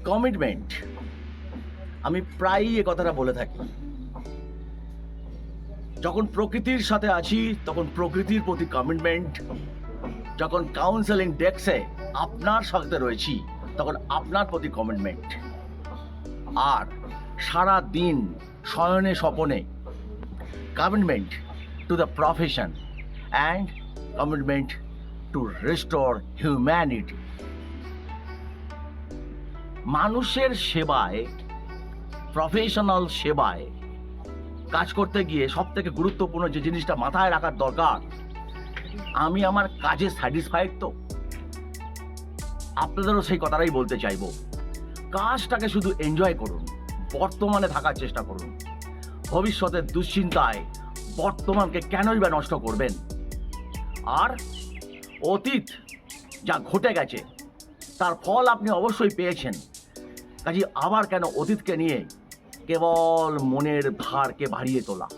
Commitment, আমি প্রায়ই এ কথাটা বলে থাকি। যখন প্রকৃতির সাথে আছি তখন প্রকৃতির প্রতি কমিটমেন্ট, যখন কাউন্সেলিং ডেস্কে আপনার সাথে রয়েছি তখন আপনার প্রতি কমিটমেন্ট, আর সারা দিন শয়নে স্বপনে commitment to the profession and commitment to restore humanity. মানুষের সেবায়, প্রফেশনাল সেবায় কাজ করতে গিয়ে সব থেকে গুরুত্বপূর্ণ যে জিনিসটা মাথায় রাখার দরকার, আমি আমার কাজে স্যাটিসফাইড তো। আপনাদেরও সেই কথাটাই বলতে চাইব, কাজটাকে শুধু এনজয় করুন, বর্তমানে থাকার চেষ্টা করুন। ভবিষ্যতের দুশ্চিন্তায় বর্তমানকে কেনই বা নষ্ট করবেন? আর অতীত যা ঘটে গেছে তার ফল আপনি অবশ্যই পেয়েছেন, কাজে আবার কেন অতীতকে নিয়ে কেবল মনের ভারকে বাড়িয়ে তোলা?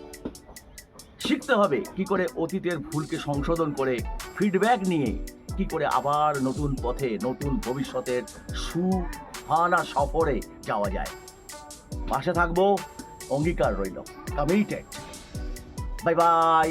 শিখতে হবে কি করে অতীতের ভুলকে সংশোধন করে ফিডব্যাক নিয়ে কি করে আবার নতুন পথে, নতুন ভবিষ্যতের সুহানা সফরে যাওয়া যায়। পাশে থাকবো, অঙ্গীকার রইল, কমিটেড। Bye bye.